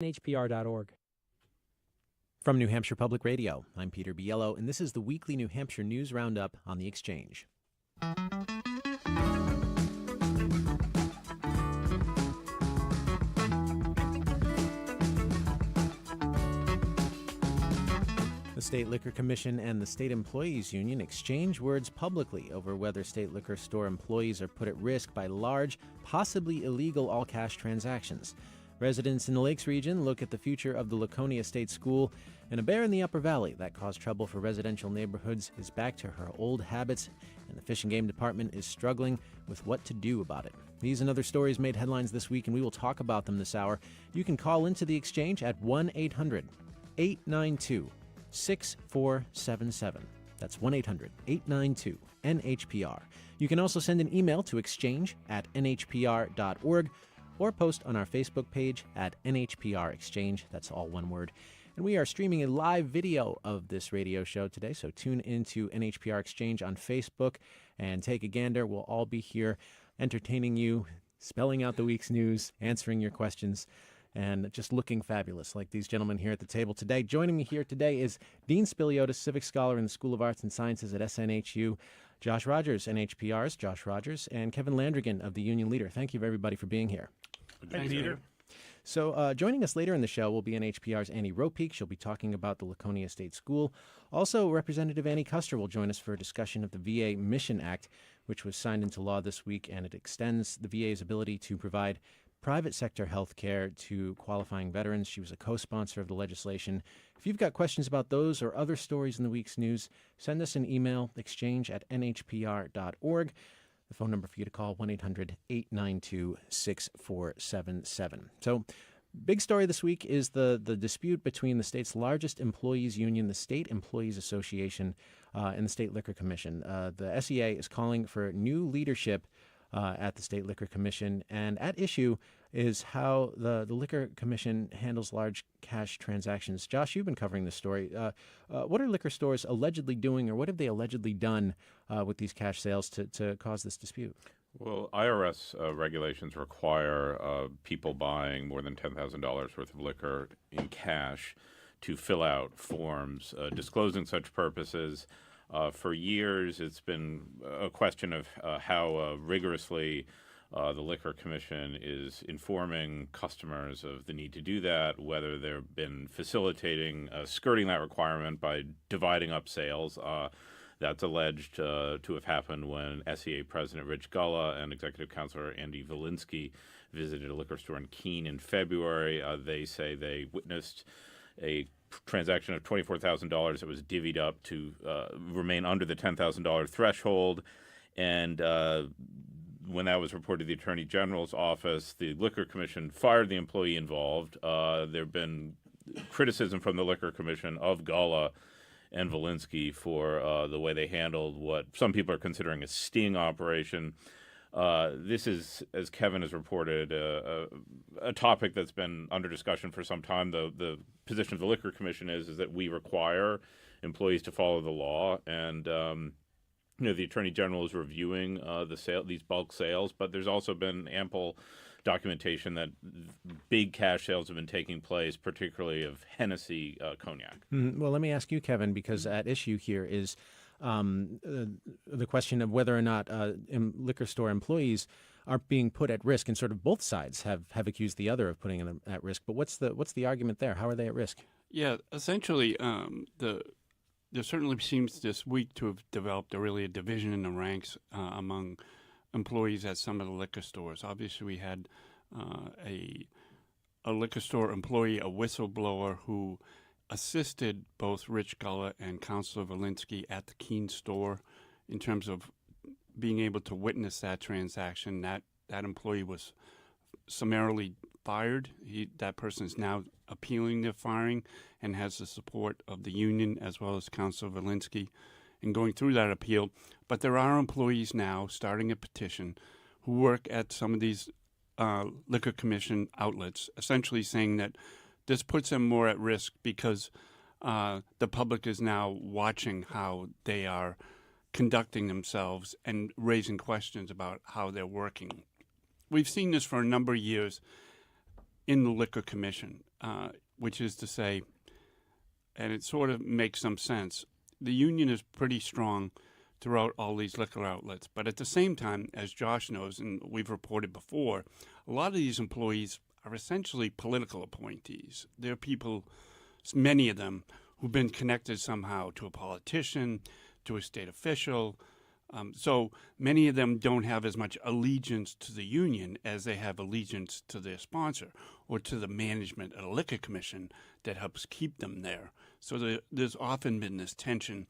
NHPR.org. From New Hampshire Public Radio, I'm Peter Biello, and this is the weekly New Hampshire News Roundup on the Exchange. The State Liquor Commission and the State Employees Union exchange words publicly over whether state liquor store employees are put at risk by large, possibly illegal all-cash transactions. Residents in the Lakes region look at the future of the Laconia State School, and a bear in the Upper Valley that caused trouble for residential neighborhoods is back to her old habits, and the Fish and Game Department is struggling with what to do about it. These and other stories made headlines this week, and we will talk about them this hour. You can call into the exchange at 1-800-892-6477. That's 1-800-892-NHPR. You can also send an email to exchange@nhpr.org or post on our Facebook page at NHPR Exchange. That's all one word. And we are streaming a live video of this radio show today, so tune into NHPR Exchange on Facebook and take a gander. We'll all be here entertaining you, spelling out the week's news, answering your questions, and just looking fabulous like these gentlemen here at the table today. Joining me here today is Dean Spiliotis, Civic Scholar in the School of Arts and Sciences at SNHU, Josh Rogers, NHPR's Josh Rogers, and Kevin Landrigan of the Union Leader. Thank you, everybody, for being here. Thanks, Peter. So joining us later in the show will be NHPR's Annie Ropeek. She'll be talking about the Laconia State School. Also, Representative Annie Custer will join us for a discussion of the VA Mission Act, which was signed into law this week, and it extends the VA's ability to provide private sector health care to qualifying veterans. She was a co-sponsor of the legislation. If you've got questions about those or other stories in the week's news, send us an email, exchange@nhpr.org. The phone number for you to call, 1-800-892-6477. So, big story this week is the dispute between the state's largest employees union, the State Employees Association, and the State Liquor Commission. The SEA is calling for new leadership at the State Liquor Commission, and at issue is how the Liquor Commission handles large cash transactions. Josh, you've been covering this story. What are liquor stores allegedly doing, or what have they allegedly done with these cash sales to cause this dispute? Well, IRS regulations require people buying more than $10,000 worth of liquor in cash to fill out forms disclosing such purposes. For years, it's been a question of how rigorously the Liquor Commission is informing customers of the need to do that, whether they've been facilitating, skirting that requirement by dividing up sales. That's alleged to have happened when SEA President Rich Gullah and Executive Counselor Andy Valinsky visited a liquor store in Keene in February. They say they witnessed a transaction of $24,000 that was divvied up to remain under the $10,000 threshold. And when that was reported to the Attorney General's office, the Liquor Commission fired the employee involved. There have been criticism from the Liquor Commission of Gullah and Valinsky for the way they handled what some people are considering a sting operation. This is, as Kevin has reported, a topic that's been under discussion for some time. The position of the Liquor Commission is that we require employees to follow the law, and the Attorney General is reviewing these bulk sales, but there's also been ample documentation that big cash sales have been taking place, particularly of Hennessy cognac. Well, let me ask you, Kevin, because at issue here is the question of whether or not liquor store employees are being put at risk, and sort of both sides have accused the other of putting them at risk. But what's the argument there? How are they at risk? Yeah, essentially, there certainly seems this week to have developed a division in the ranks among employees at some of the liquor stores. Obviously, we had a liquor store employee, a whistleblower, who assisted both Rich Gullah and Counselor Valinsky at the Keene store in terms of being able to witness that transaction. That employee was summarily fired. That person is now appealing the firing and has the support of the union as well as Counselor Valinsky in going through that appeal. But there are employees now starting a petition who work at some of these Liquor Commission outlets, essentially saying that this puts them more at risk because the public is now watching how they are conducting themselves and raising questions about how they're working. We've seen this for a number of years. in the Liquor Commission, which is to say, and it sort of makes some sense, the union is pretty strong throughout all these liquor outlets. But at the same time, as Josh knows, and we've reported before, a lot of these employees are essentially political appointees. They're people, many of them, who've been connected somehow to a politician, to a state official. So many of them don't have as much allegiance to the union as they have allegiance to their sponsor or to the management of the Liquor Commission that helps keep them there. So there's often been this tension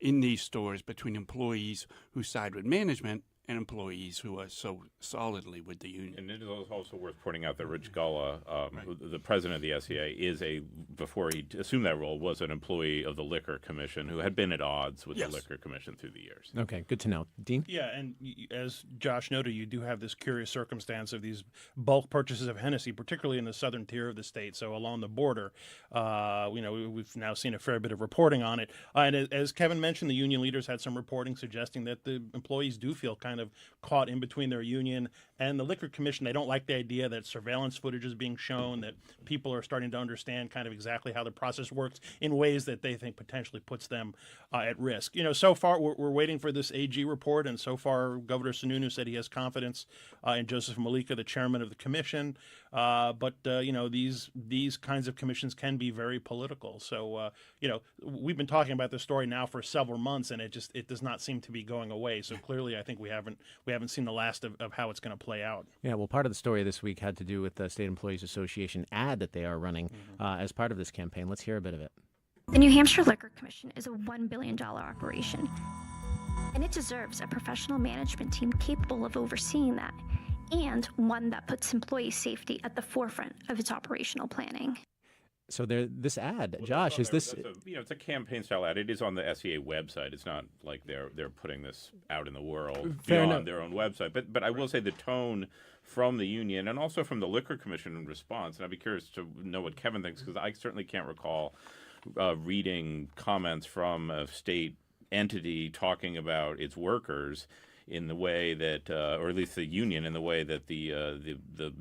in these stores between employees who side with management and employees who are so solidly with the union. And it is also worth pointing out that Rich Gullah, who, the president of the SEA, before he assumed that role, was an employee of the Liquor Commission who had been at odds with the Liquor Commission through the years. Okay, good to know. Dean? Yeah, and as Josh noted, you do have this curious circumstance of these bulk purchases of Hennessy, particularly in the southern tier of the state, so along the border. We've now seen a fair bit of reporting on it. And as Kevin mentioned, the union leaders had some reporting suggesting that the employees do feel kind of caught in between their union and the Liquor Commission. They don't like the idea that surveillance footage is being shown, that people are starting to understand kind of exactly how the process works in ways that they think potentially puts them at risk. So far we're waiting for this AG report, and so far Governor Sununu said he has confidence in Joseph Malika, the chairman of the commission. But these kinds of commissions can be very political. So, we've been talking about this story now for several months, and it does not seem to be going away. So clearly, I think we haven't seen the last of how it's going to play out. Yeah, well, part of the story this week had to do with the State Employees Association ad that they are running as part of this campaign. Let's hear a bit of it. The New Hampshire Liquor Commission is a $1 billion operation, and it deserves a professional management team capable of overseeing that, and one that puts employee safety at the forefront of its operational planning. So this ad, Well, Josh, is this? It's a campaign-style ad. It is on the SEA website. It's not like they're putting this out in the world beyond their own website. But I will say the tone from the union and also from the Liquor Commission in response, and I'd be curious to know what Kevin thinks, because I certainly can't recall reading comments from a state entity talking about its workers in the way that, or at least the union, in the way that the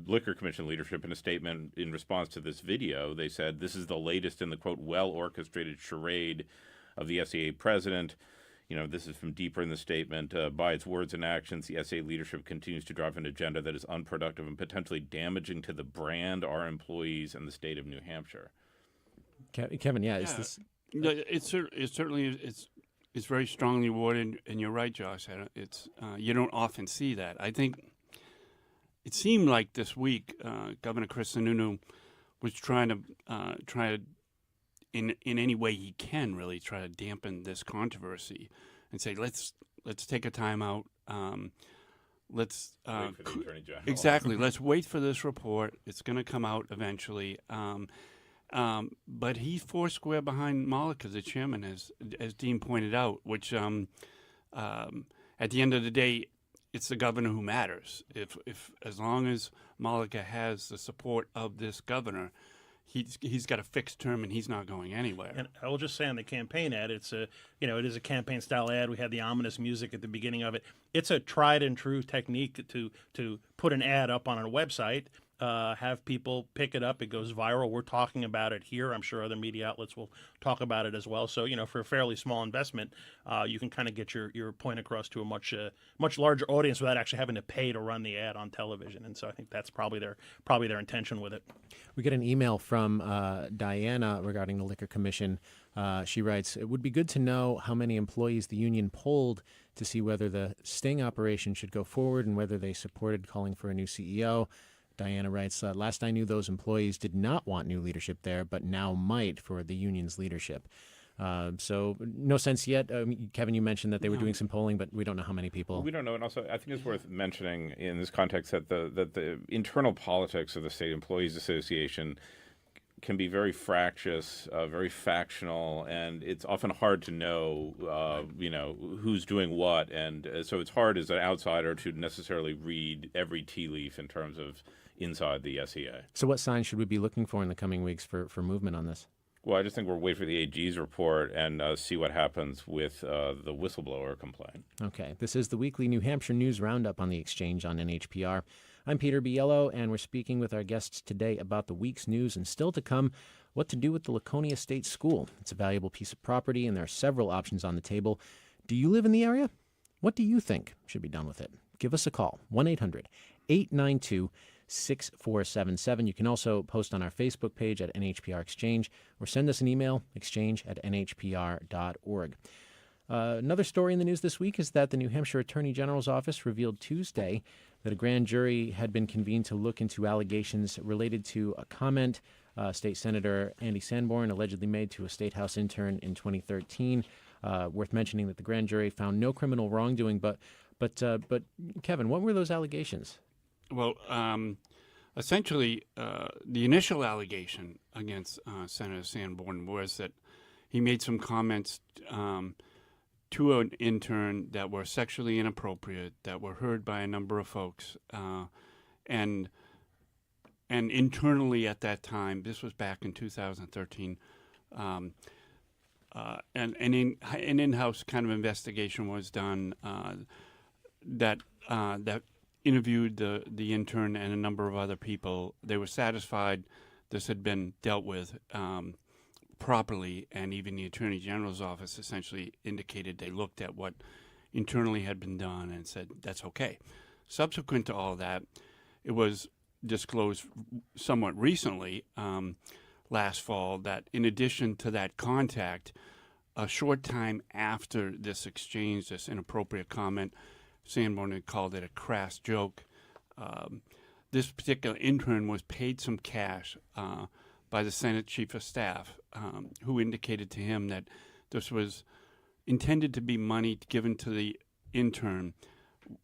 Liquor Commission leadership, in a statement in response to this video, they said this is the latest in the, quote, well-orchestrated charade of the SEA president. This is from deeper in the statement. By its words and actions, the SEA leadership continues to drive an agenda that is unproductive and potentially damaging to the brand, our employees, and the state of New Hampshire. Kevin, is this? It's certainly very strongly worded, and you're right, Josh. It's you don't often see that. I think it seemed like this week Governor Chris Sununu was trying to in any way he can really try to dampen this controversy and say let's take a time out. Let's wait for the Attorney General. Exactly. Let's wait for this report. It's going to come out eventually. But he's four square behind Malika, the chairman, as Dean pointed out, which at the end of the day, it's the governor who matters. If as long as Malika has the support of this governor, he's got a fixed term and he's not going anywhere. And I will just say on the campaign ad, it is a campaign style ad. We had the ominous music at the beginning of it. It's a tried and true technique to put an ad up on a website. Have people pick it up. It goes viral. We're talking about it here. I'm sure other media outlets will talk about it as well. So, for a fairly small investment, you can kind of get your point across to a much larger audience without actually having to pay to run the ad on television. And so I think that's probably their intention with it. We get an email from Diana regarding the Liquor Commission. She writes, "It would be good to know how many employees the union polled to see whether the sting operation should go forward and whether they supported calling for a new CEO." Diana writes, "Last I knew, those employees did not want new leadership there, but now might for the union's leadership." So no sense yet. Kevin, you mentioned that they were doing some polling, but we don't know how many people. We don't know. And also, I think it's worth mentioning in this context that the internal politics of the State Employees Association can be very fractious, very factional, and it's often hard to know, who's doing what. And so it's hard as an outsider to necessarily read every tea leaf in terms of inside the SEA. So what signs should we be looking for in the coming weeks for movement on this? Well, I just think we'll wait for the AG's report and see what happens with the whistleblower complaint. Okay. This is the weekly New Hampshire News Roundup on the Exchange on NHPR. I'm Peter Biello, and we're speaking with our guests today about the week's news and still to come, what to do with the Laconia State School. It's a valuable piece of property, and there are several options on the table. Do you live in the area? What do you think should be done with it? Give us a call, 1-800-892-6477. You can also post on our Facebook page at NHPR Exchange or send us an email, exchange@nhpr.org. Another story in the news this week is that the New Hampshire Attorney General's office revealed Tuesday that a grand jury had been convened to look into allegations related to a comment State Senator Andy Sanborn allegedly made to a State House intern in 2013. Worth mentioning that the grand jury found no criminal wrongdoing, but Kevin, what were those allegations? Well, essentially, the initial allegation against Senator Sanborn was that he made some comments to an intern that were sexually inappropriate, that were heard by a number of folks, and internally at that time, this was back in 2013, and an in-house kind of investigation was done that interviewed the intern and a number of other people. They were satisfied this had been dealt with properly, and even the Attorney General's office essentially indicated they looked at what internally had been done and said that's okay. Subsequent to all that, it was disclosed somewhat recently, last fall, that in addition to that contact, a short time after this exchange, this inappropriate comment, Sanborn had called it a crass joke. This particular intern was paid some cash by the Senate Chief of Staff, who indicated to him that this was intended to be money given to the intern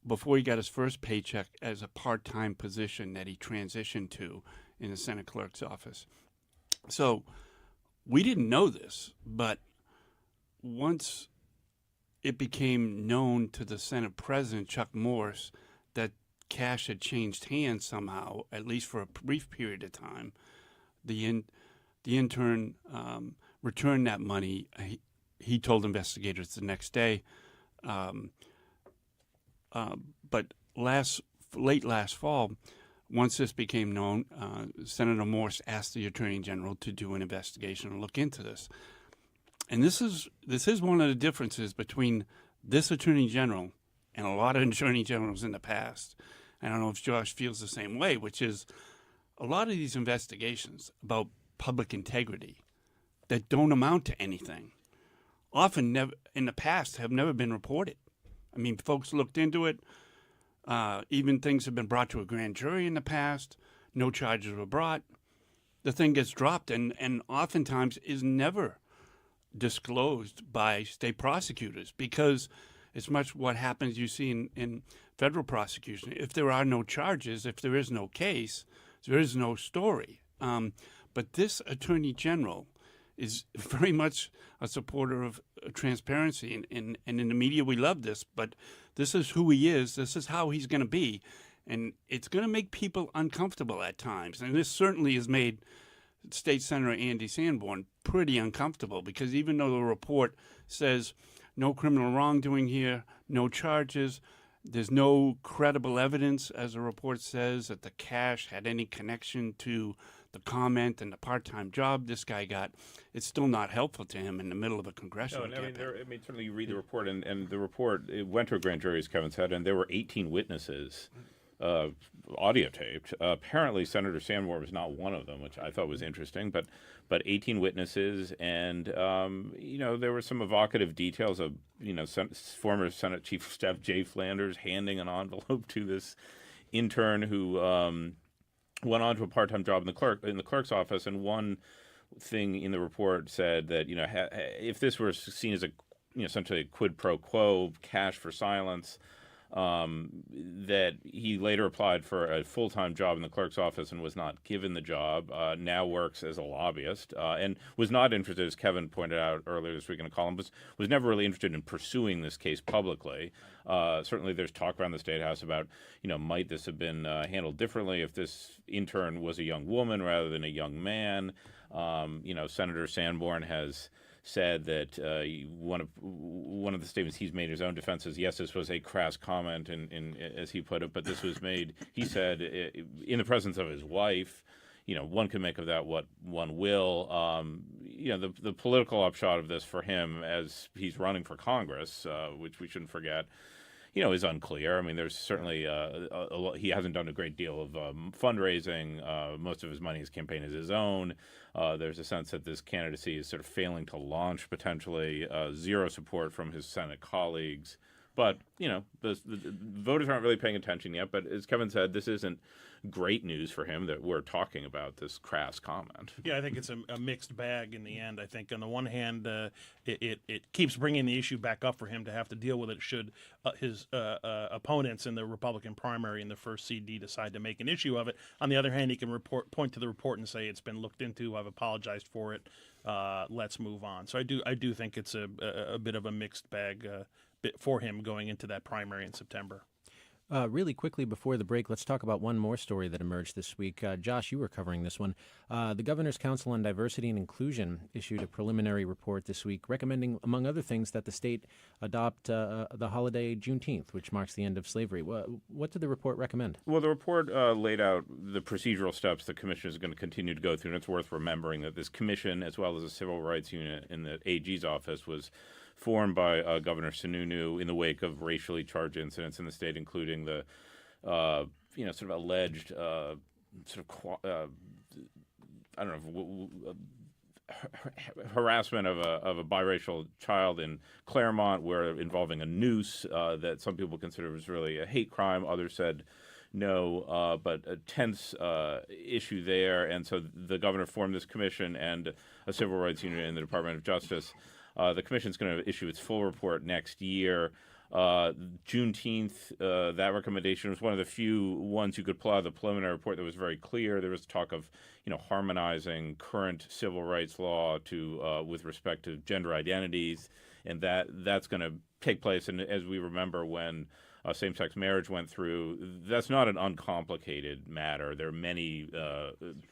before he got his first paycheck as a part-time position that he transitioned to in the Senate Clerk's office. So we didn't know this, but once it became known to the Senate President, Chuck Morse, that cash had changed hands somehow, at least for a brief period of time, the intern returned that money. He told investigators the next day. But late last fall, once this became known, Senator Morse asked the Attorney General to do an investigation and look into this. And this is one of the differences between this Attorney General and a lot of Attorney Generals in the past. I don't know if Josh feels the same way, which is a lot of these investigations about public integrity that don't amount to anything often never, in the past, have never been reported. I mean, folks looked into it. Even things have been brought to a grand jury in the past. No charges were brought. The thing gets dropped and oftentimes is never disclosed by state prosecutors, because it's much what happens you see in federal prosecution. If there are no charges, if there is no case, there is no story. But this Attorney General is very much a supporter of transparency. And in the media, we love this, but this is who he is. This is how he's going to be. And it's going to make people uncomfortable at times. And this certainly has made State Senator Andy Sanborn pretty uncomfortable, because even though the report says no criminal wrongdoing here, no charges, there's no credible evidence, as the report says, that the cash had any connection to the comment and the part-time job this guy got. It's still not helpful to him in the middle of a congressional campaign. Certainly you read the report, and the report, it went to a grand jury, as Kevin said, and there were 18 witnesses audio taped. Apparently, Senator Sanborn was not one of them, which I thought was interesting, but 18 witnesses, and there were some evocative details of former Senate Chief of Staff Jay Flanders handing an envelope to this intern who went on to a part-time job in the clerk's office. And one thing in the report said that if this were seen as essentially a quid pro quo, cash for silence, that he later applied for a full-time job in the clerk's office and was not given the job, now works as a lobbyist, and was not interested, as Kevin pointed out earlier this week in a column, was never really interested in pursuing this case publicly. Certainly there's talk around the State House about, might this have been handled differently if this intern was a young woman rather than a young man. Senator Sanborn has said that one of the statements he's made in his own defense is, yes, this was a crass comment, as he put it, but this was made, he said, in the presence of his wife. One can make of that what one will. The political upshot of this for him as he's running for Congress, which we shouldn't forget, is unclear. I mean, there's certainly a lot, he hasn't done a great deal of fundraising. Most of his money, his campaign is his own. There's a sense that this candidacy is sort of failing to launch potentially. Zero support from his Senate colleagues. But, the voters aren't really paying attention yet. But as Kevin said, this isn't great news for him that we're talking about this crass comment. Yeah, I think it's a mixed bag in the end. I think on the one hand, it keeps bringing the issue back up for him to have to deal with it should his opponents in the Republican primary in the first CD decide to make an issue of it. On the other hand, he can point to the report and say it's been looked into. I've apologized for it. Let's move on. So I do think it's a bit of a mixed bag for him going into that primary in September. Really quickly before the break, let's talk about one more story that emerged this week. Josh, you were covering this one. The Governor's Council on Diversity and Inclusion issued a preliminary report this week recommending, among other things, that the state adopt the holiday Juneteenth, which marks the end of slavery. What did the report recommend? Well, the report laid out the procedural steps the commission is going to continue to go through, and it's worth remembering that this commission, as well as a civil rights unit in the AG's office, was formed by Governor Sununu in the wake of racially charged incidents in the state, including the, sort of alleged, harassment of a biracial child in Claremont, involving a noose that some people consider was really a hate crime. Others said no, but a tense issue there. And so the governor formed this commission and a civil rights unit in the Department of Justice. The commission is going to issue its full report next year. Juneteenth, that recommendation was one of the few ones you could pull out of the preliminary report that was very clear. There was talk of, harmonizing current civil rights law with respect to gender identities, and that's going to take place. And as we remember, when same-sex marriage went through, that's not an uncomplicated matter. There are many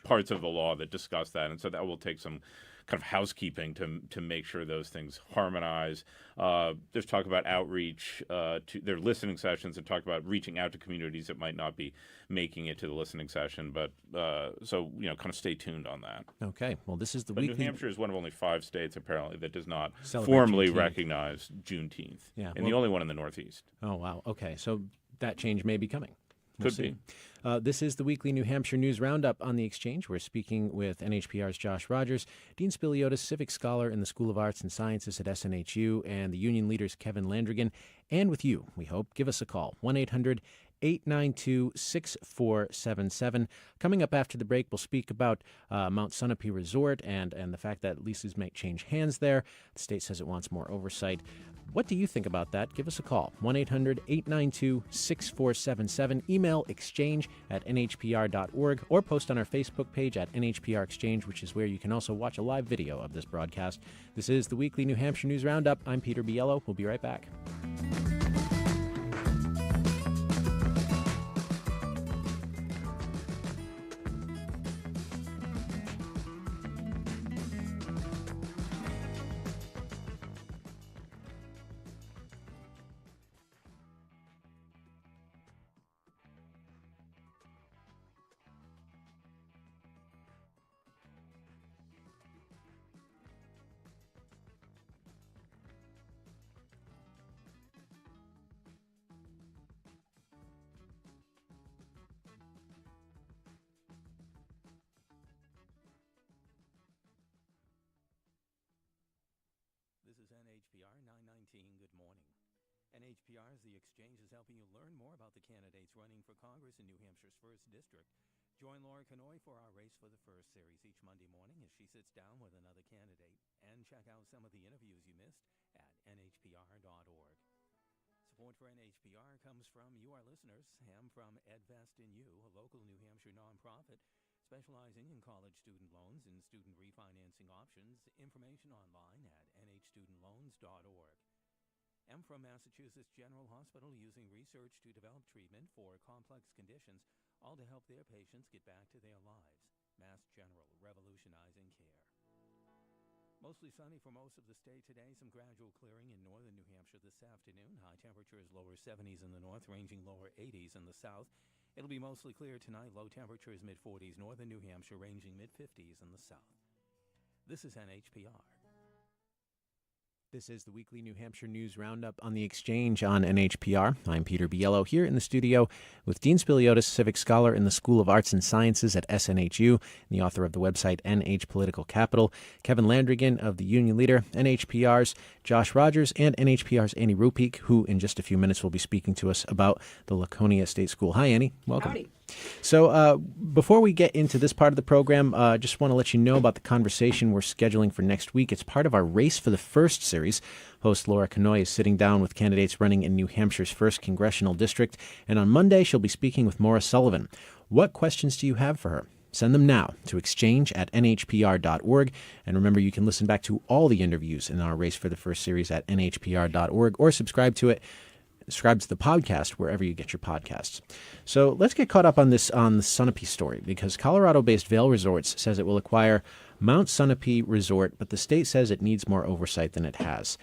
parts of the law that discuss that, and so that will take some kind of housekeeping to make sure those things harmonize. There's talk about outreach to their listening sessions, and talk about reaching out to communities that might not be making it to the listening session. But so kind of stay tuned on that. Okay. Well, this is the but weekly. New Hampshire is one of only 5 states apparently that does not Celebrate formally Juneteenth. recognize Juneteenth, Yeah, and the only one in the Northeast. Oh, wow. Okay. So that change may be coming. We'll Could see. be. This is the weekly New Hampshire News Roundup on the Exchange. We're speaking with NHPR's Josh Rogers, Dean Spiliotis, Civic Scholar in the School of Arts and Sciences at SNHU, and the union leaders Kevin Landrigan, and with you, we hope. Give us a call, 1-800-892-6477. Coming up after the break, we'll speak about Mount Sunapee Resort and the fact that leases might change hands there. The state says it wants more oversight. What do you think about that? Give us a call, 1-800-892-6477. Email exchange@nhpr.org or post on our Facebook page at NHPR Exchange, which is where you can also watch a live video of this broadcast. This is the weekly New Hampshire News Roundup. I'm Peter Biello. We'll be right back. This is NHPR 919. Good morning. NHPR's The Exchange is helping you learn more about the candidates running for Congress in New Hampshire's 1st District. Join Laura Canoy for our Race for the First series each Monday morning as she sits down with another candidate. And check out some of the interviews you missed at nhpr.org. Support for NHPR comes from you, our listeners, and from EdVest in You, a local New Hampshire nonprofit specializing in college student loans and student refinancing options. Information online at nhstudentloans.org. And from Massachusetts General Hospital, using research to develop treatment for complex conditions, all to help their patients get back to their lives. Mass General, revolutionizing care. Mostly sunny for most of the state today. Some gradual clearing in northern New Hampshire this afternoon. High temperatures lower 70s in the north, ranging lower 80s in the south. It'll be mostly clear tonight. Low temperatures mid-40s northern New Hampshire, ranging mid-50s in the south. This is NHPR. This is the weekly New Hampshire News Roundup on the Exchange on NHPR. I'm Peter Biello here in the studio with Dean Spiliotis, civic scholar in the School of Arts and Sciences at SNHU, and the author of the website NH Political Capital, Kevin Landrigan of the Union Leader, NHPR's Josh Rogers, and NHPR's Annie Rupeek, who in just a few minutes will be speaking to us about the Laconia State School. Hi, Annie. Welcome. Howdy. So before we get into this part of the program, just want to let you know about the conversation we're scheduling for next week. It's part of our Race for the First series. Host Laura Conoy is sitting down with candidates running in New Hampshire's 1st Congressional District, and on Monday she'll be speaking with Maura Sullivan. What questions do you have for her? Send them now to exchange@nhpr.org. And remember, you can listen back to all the interviews in our Race for the First series at nhpr.org or subscribe to it. Subscribe to the podcast wherever you get your podcasts. So let's get caught up on the Sunapee story, because Colorado-based Vail Resorts says it will acquire Mount Sunapee Resort, but the state says it needs more oversight than it has.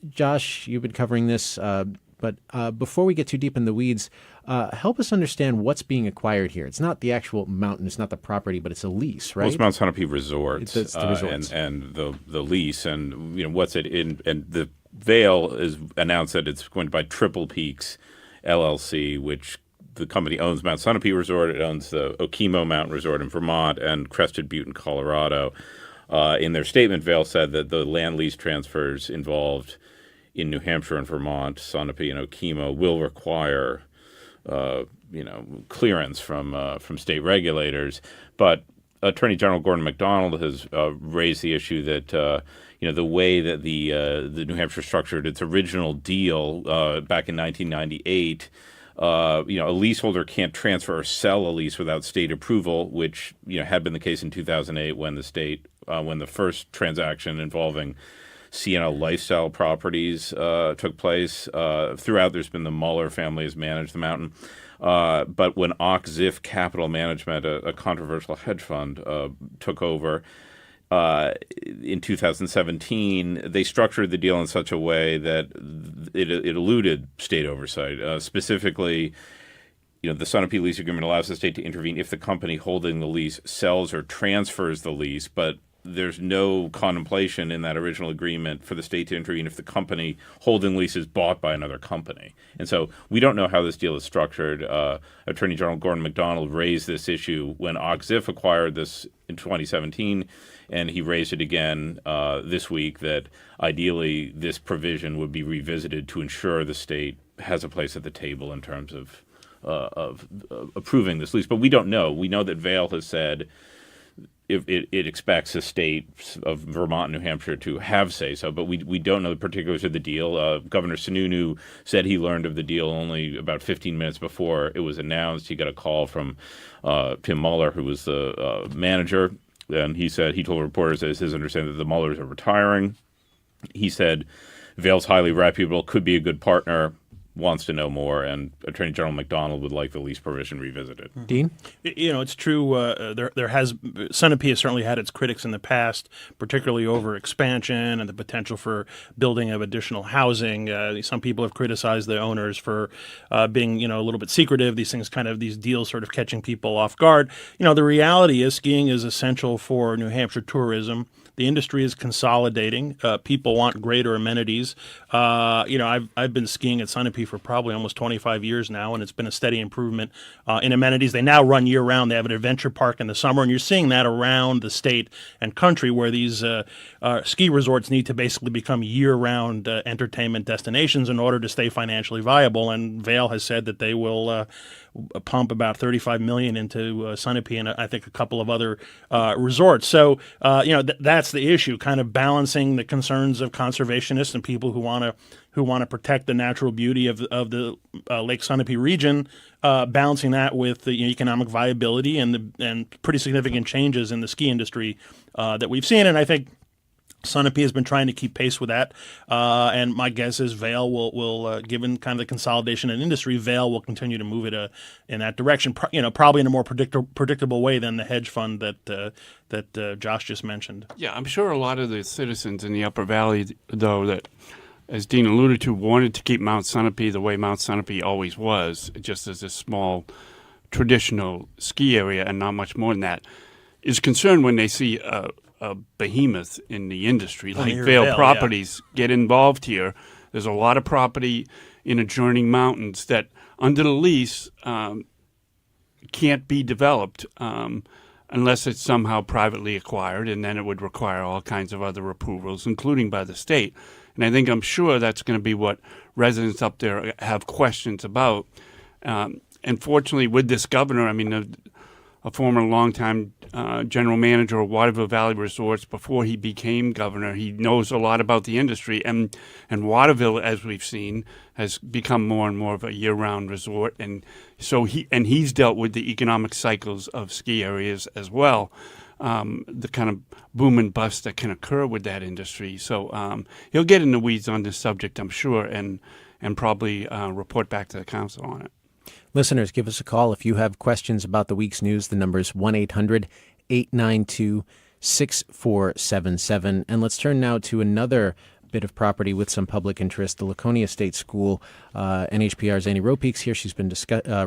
Josh, you've been covering this, but before we get too deep in the weeds, help us understand what's being acquired here. It's not the actual mountain, it's not the property, but it's a lease, right? Well, it's Mount Sunapee Resorts, It's the resorts. and the lease, and what's it in, and the Vail has announced that it's going to buy Triple Peaks LLC, which the company owns Mount Sunapee Resort. It owns the Okemo Mountain Resort in Vermont and Crested Butte in Colorado. In their statement, Vail said that the land lease transfers involved in New Hampshire and Vermont, Sunapee and Okemo, will require clearance from state regulators. But Attorney General Gordon MacDonald has raised the issue that the way that the New Hampshire structured its original deal back in 1998, a leaseholder can't transfer or sell a lease without state approval, which had been the case in 2008 when the first transaction involving Sienna Lifestyle Properties took place. Throughout, there's been the Muller family has managed the mountain. But when Ziff Capital Management, a controversial hedge fund, took over in 2017, they structured the deal in such a way that it eluded state oversight. Specifically, the Sunapee lease agreement allows the state to intervene if the company holding the lease sells or transfers the lease, but there's no contemplation in that original agreement for the state to intervene if the company holding lease is bought by another company. And so we don't know how this deal is structured. Attorney General Gordon MacDonald raised this issue when Ziff acquired this in 2017, and he raised it again this week that ideally this provision would be revisited to ensure the state has a place at the table in terms of approving this lease. But we don't know. We know that Vail has said it expects the states of Vermont and New Hampshire to have say-so, but we don't know the particulars of the deal. Governor Sununu said he learned of the deal only about 15 minutes before it was announced. He got a call from Tim Muller, who was the manager, and he told reporters that it's his understanding that the Mullers are retiring. He said Vail's highly reputable, could be a good partner, wants to know more, and Attorney General MacDonald would like the lease provision revisited. Dean? It's true. Sunapee has certainly had its critics in the past, particularly over expansion and the potential for building of additional housing. Some people have criticized the owners for being, a little bit secretive. These deals sort of catching people off guard. The reality is skiing is essential for New Hampshire tourism. The industry is consolidating. People want greater amenities. I've been skiing at Sunapee for probably almost 25 years now, and it's been a steady improvement in amenities. They now run year-round. They have an adventure park in the summer, and you're seeing that around the state and country where these ski resorts need to basically become year-round entertainment destinations in order to stay financially viable. And Vail has said that they will pump about $35 million into Sunapee and I think a couple of other resorts. So that's the issue, kind of balancing the concerns of conservationists and people who want to protect the natural beauty of the Lake Sunapee region, balancing that with the economic viability and pretty significant changes in the ski industry that we've seen. And I think Sunapee has been trying to keep pace with that, and my guess is Vail will given kind of the consolidation in industry, Vail will continue to move it in that direction. Probably in a more predictable way than the hedge fund that Josh just mentioned. Yeah, I'm sure a lot of the citizens in the Upper Valley, though, that, as Dean alluded to, wanted to keep Mount Sunapee the way Mount Sunapee always was, just as a small traditional ski area and not much more than that, is concerned when they see a behemoth in the industry like Vail Properties get involved here. There's a lot of property in adjoining mountains that under the lease can't be developed unless it's somehow privately acquired, and then it would require all kinds of other approvals, including by the state. And I'm sure that's going to be what residents up there have questions about. And fortunately, with this governor, a former longtime general manager of Waterville Valley Resorts before he became governor, he knows a lot about the industry. And Waterville, as we've seen, has become more and more of a year-round resort. And so he's dealt with the economic cycles of ski areas as well, the kind of boom and bust that can occur with that industry. So he'll get in the weeds on this subject, I'm sure, and probably report back to the council on it. Listeners, give us a call if you have questions about the week's news. The number is 1-800-892-6477. And let's turn now to another bit of property with some public interest, the Laconia State School. NHPR's Annie Ropeek's here. She's been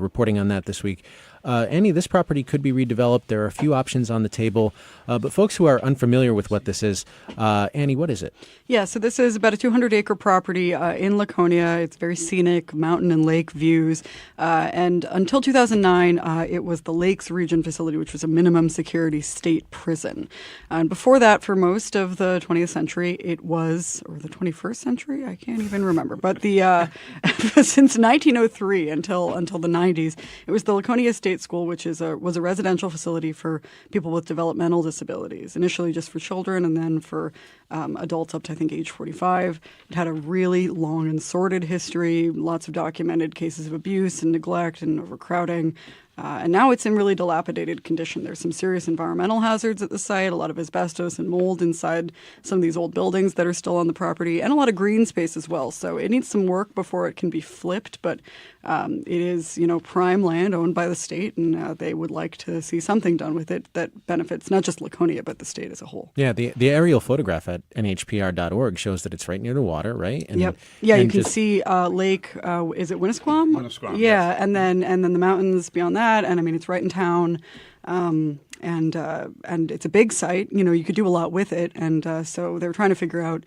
reporting on that this week. Annie, this property could be redeveloped. There are a few options on the table, but folks who are unfamiliar with what this is, Annie, what is it? Yeah, so this is about a 200-acre property in Laconia. It's very scenic, mountain and lake views. And until 2009, it was the Lakes Region facility, which was a minimum security state prison. And before that, for most of the 20th century, it was, or the 21st century, I can't even remember, but the since 1903 until the 90s, it was the Laconia State School, which was a residential facility for people with developmental disabilities, initially just for children and then for adults up to, I think, age 45. It had a really long and sordid history, lots of documented cases of abuse and neglect and overcrowding. And now it's in really dilapidated condition. There's some serious environmental hazards at the site, a lot of asbestos and mold inside some of these old buildings that are still on the property, and a lot of green space as well. So it needs some work before it can be flipped, but it is, prime land owned by the state, and they would like to see something done with it that benefits not just Laconia, but the state as a whole. Yeah, the aerial photograph at nhpr.org shows that it's right near the water, right? And, yep. Yeah, you can see Lake, is it Winnisquam? Winnisquam, yeah, yes. and then the mountains beyond that, and it's right in town. And it's a big site. You could do a lot with it, and so they're trying to figure out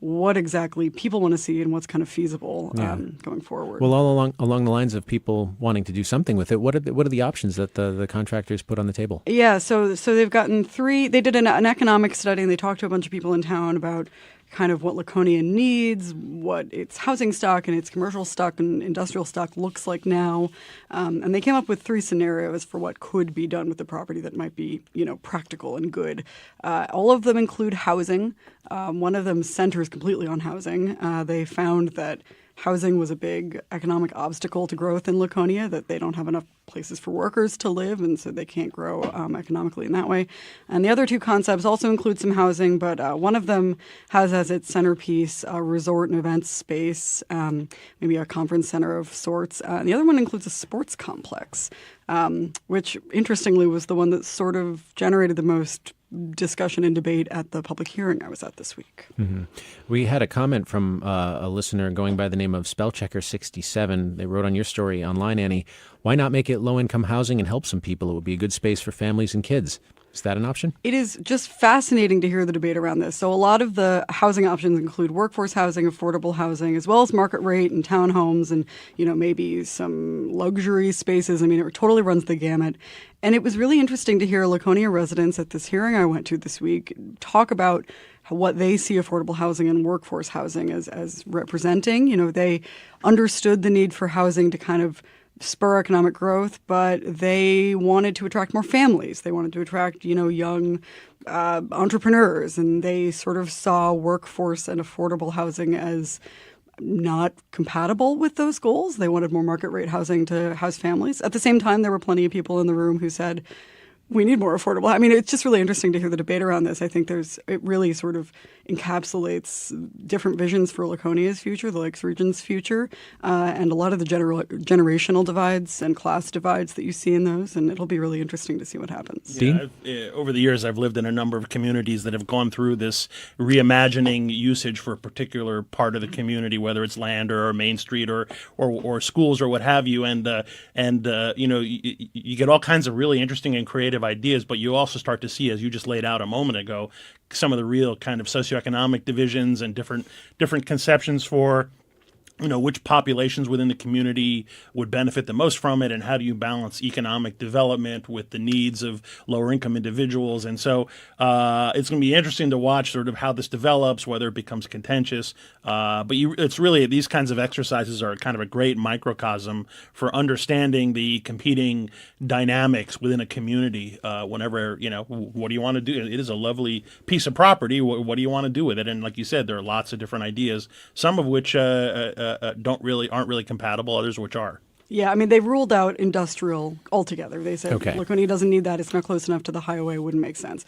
what exactly people want to see and what's kind of feasible going forward. Well, all along the lines of people wanting to do something with it, what are the options that the contractors put on the table? Yeah, so they've gotten three. They did an economic study, and they talked to a bunch of people in town about kind of what Laconia needs, what its housing stock and its commercial stock and industrial stock looks like now. And they came up with three scenarios for what could be done with the property that might be, practical and good. All of them include housing. One of them centers completely on housing. They found that housing was a big economic obstacle to growth in Laconia, that they don't have enough places for workers to live, and so they can't grow economically in that way. And the other two concepts also include some housing, but one of them has as its centerpiece a resort and events space, maybe a conference center of sorts. And the other one includes a sports complex, which interestingly was the one that sort of generated the most discussion and debate at the public hearing I was at this week. Mm-hmm. We had a comment from a listener going by the name of Spellchecker67. They wrote on your story online, Annie, why not make it low-income housing and help some people? It would be a good space for families and kids. Is that an option? It is just fascinating to hear the debate around this. So a lot of the housing options include workforce housing, affordable housing, as well as market rate and townhomes and, maybe some luxury spaces. It totally runs the gamut. And it was really interesting to hear Laconia residents at this hearing I went to this week talk about what they see affordable housing and workforce housing as representing. They understood the need for housing to kind of spur economic growth, but they wanted to attract more families. They wanted to attract, young entrepreneurs, and they sort of saw workforce and affordable housing as not compatible with those goals. They wanted more market rate housing to house families. At the same time, there were plenty of people in the room who said, we need more affordable. I mean, it's just really interesting to hear the debate around this. I think it really sort of encapsulates different visions for Laconia's future, the Lakes region's future, and a lot of the generational divides and class divides that you see in those. And it'll be really interesting to see what happens. Dean? Over the years, I've lived in a number of communities that have gone through this reimagining usage for a particular part of the community, whether it's land or Main Street or schools or what have you. And you know, you get all kinds of really interesting and creative ideas, but you also start to see, as you just laid out a moment ago, some of the real kind of socioeconomic divisions and different conceptions for, you know, which populations within the community would benefit the most from it, and how do you balance economic development with the needs of lower income individuals. And so it's going to be interesting to watch sort of how this develops, whether it becomes contentious. But it's really, these kinds of exercises are kind of a great microcosm for understanding the competing dynamics within a community. Whenever, you know, what do you want to do? It is a lovely piece of property. What do you want to do with it? And like you said, there are lots of different ideas, some of which aren't really compatible, others which are. Yeah, I mean, they've ruled out industrial altogether. They said Laconia doesn't need that. It's not close enough to the highway. It wouldn't make sense.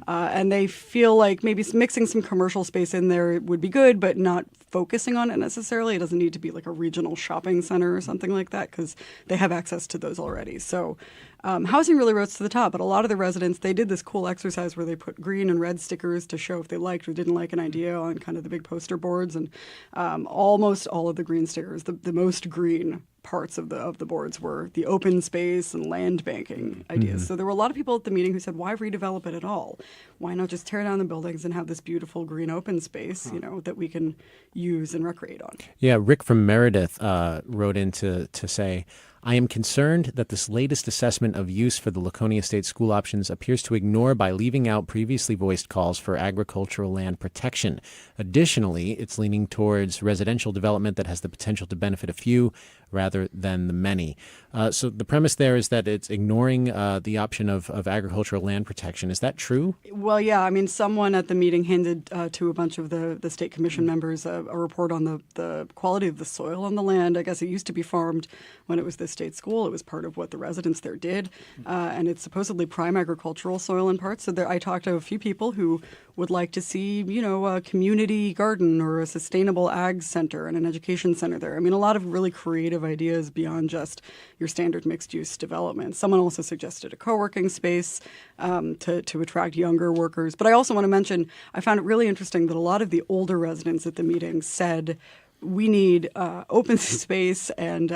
And they feel like maybe mixing some commercial space in there would be good, but not focusing on it necessarily. It doesn't need to be like a regional shopping center or something like that, because they have access to those already. So housing really rose to the top. But a lot of the residents, they did this cool exercise where they put green and red stickers to show if they liked or didn't like an idea on kind of the big poster boards. And almost all of the green stickers, the most green parts of the boards were the open space and land banking ideas. So there were a lot of people at the meeting who said, why redevelop it at all? Why not just tear down the buildings and have this beautiful green open space, you know, that we can use and recreate on? Yeah, Rick from Meredith wrote in to say, I am concerned that this latest assessment of use for the Laconia State school options appears to ignore by leaving out previously voiced calls for agricultural land protection. Additionally, it's leaning towards residential development that has the potential to benefit a few rather than the many. So the premise there is that it's ignoring the option of agricultural land protection. Is that true? Well, yeah. I mean, someone at the meeting handed to a bunch of the state commission members a report on the quality of the soil on the land. I guess it used to be farmed when it was the state school. It was part of what the residents there did. And it's supposedly prime agricultural soil in parts. So I talked to a few people who would like to see, you know, a community garden or a sustainable ag center and an education center there. I mean, a lot of really creative ideas beyond just your standard mixed-use development. Someone also suggested a co-working space to attract younger workers. But I also want to mention, I found it really interesting that a lot of the older residents at the meeting said, we need open space and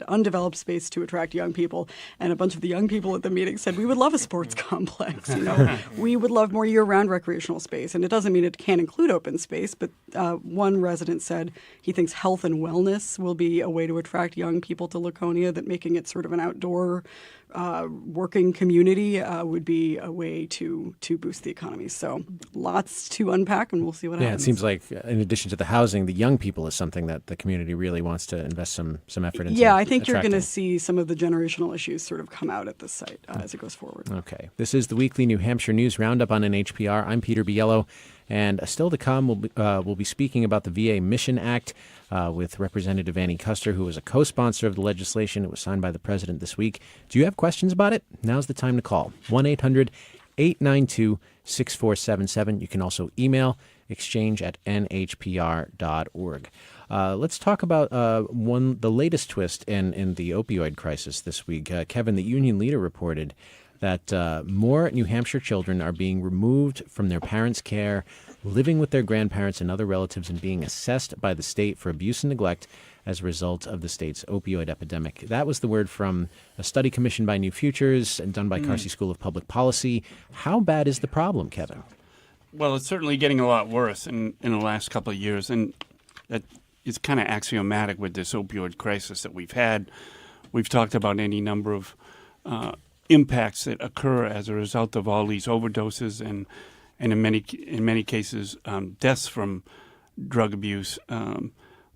undeveloped space to attract young people. And a bunch of the young people at the meeting said, we would love a sports complex. You know, we would love more year-round recreational space. And it doesn't mean it can't include open space, but one resident said he thinks health and wellness will be a way to attract young people to Laconia, that making it sort of an outdoor working community would be a way to boost the economy. So lots to unpack, and we'll see what happens. Yeah, it seems like in addition to the housing, the young people is something that the community really wants to invest some effort into. Yeah, I think you're going to see some of the generational issues sort of come out at this site as it goes forward. Okay. This is the weekly New Hampshire News Roundup on NHPR. I'm Peter Biello, and still to come, we'll be speaking about the VA Mission Act with Representative Annie Custer, who was a co-sponsor of the legislation. It was signed by the president this week. Do you have questions about it? Now's the time to call. 1-800-892-6477. You can also email exchange@nhpr.org. Let's talk about the latest twist in the opioid crisis this week. Kevin, the union leader, reported that more New Hampshire children are being removed from their parents' care, living with their grandparents and other relatives, and being assessed by the state for abuse and neglect as a result of the state's opioid epidemic. That was the word from a study commissioned by New Futures and done by Carsey School of Public Policy. How bad is the problem, Kevin? Well, it's certainly getting a lot worse in the last couple of years, and that is kind of axiomatic with this opioid crisis that we've had. We've talked about any number of impacts that occur as a result of all these overdoses and in many cases deaths from drug abuse.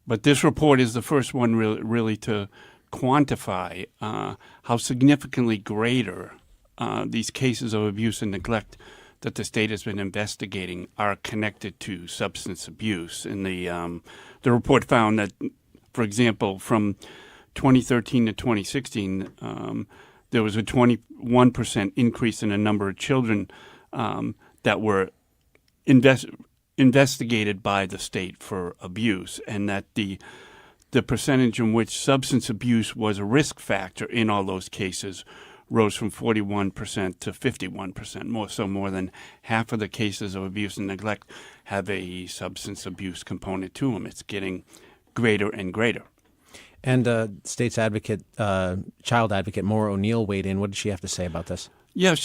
But this report is the first one really to quantify how significantly greater these cases of abuse and neglect that the state has been investigating are connected to substance abuse. And the report found that, for example, from 2013 to 2016, there was a 21% increase in the number of children that were investigated by the state for abuse, and that the percentage in which substance abuse was a risk factor in all those cases rose from 41% to 51%. More than half of the cases of abuse and neglect have a substance abuse component to them. It's getting greater and greater. And state's advocate, child advocate Maura O'Neill weighed in. What did she have to say about this? Yeah,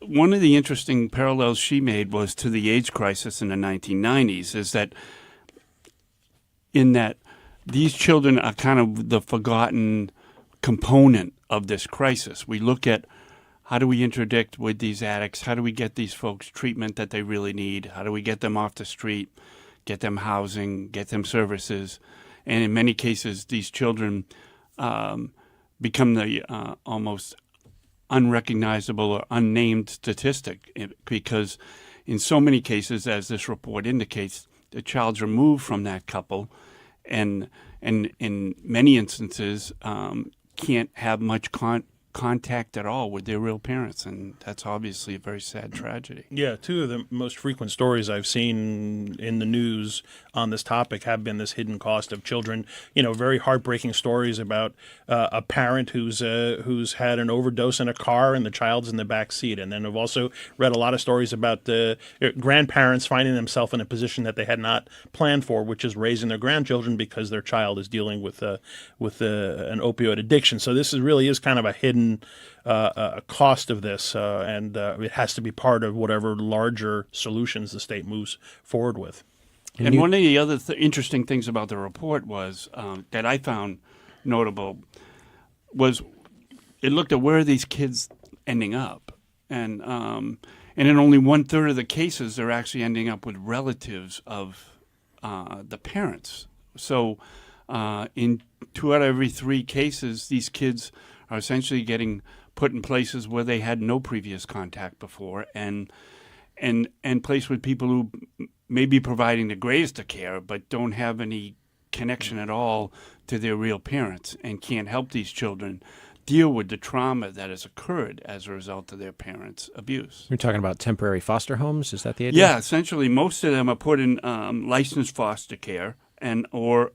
one of the interesting parallels she made was to the AIDS crisis in the 1990s, is that these children are kind of the forgotten component of this crisis. We look at how do we interdict with these addicts? How do we get these folks treatment that they really need? How do we get them off the street, get them housing, get them services? And in many cases, these children become the almost unrecognizable or unnamed statistic, because in so many cases, as this report indicates, the child's removed from that couple, and in many instances can't have much contact at all with their real parents, and that's obviously a very sad tragedy. Yeah, two of the most frequent stories I've seen in the news on this topic have been this hidden cost of children. Very heartbreaking stories about a parent who's had an overdose in a car and the child's in the back seat. And then I've also read a lot of stories about the grandparents finding themselves in a position that they had not planned for, which is raising their grandchildren because their child is dealing with an opioid addiction. So this really is kind of a hidden cost of this, and it has to be part of whatever larger solutions the state moves forward with. And one of the other interesting things about the report was that I found notable was it looked at where are these kids ending up, and in only 1/3 of the cases they're actually ending up with relatives of the parents. So in 2 out of every 3 cases, these kids are essentially getting put in places where they had no previous contact before, and placed with people who may be providing the greatest of care but don't have any connection at all to their real parents, and can't help these children deal with the trauma that has occurred as a result of their parents' abuse. You're talking about temporary foster homes? Is that the idea? Yeah, essentially most of them are put in licensed foster care, or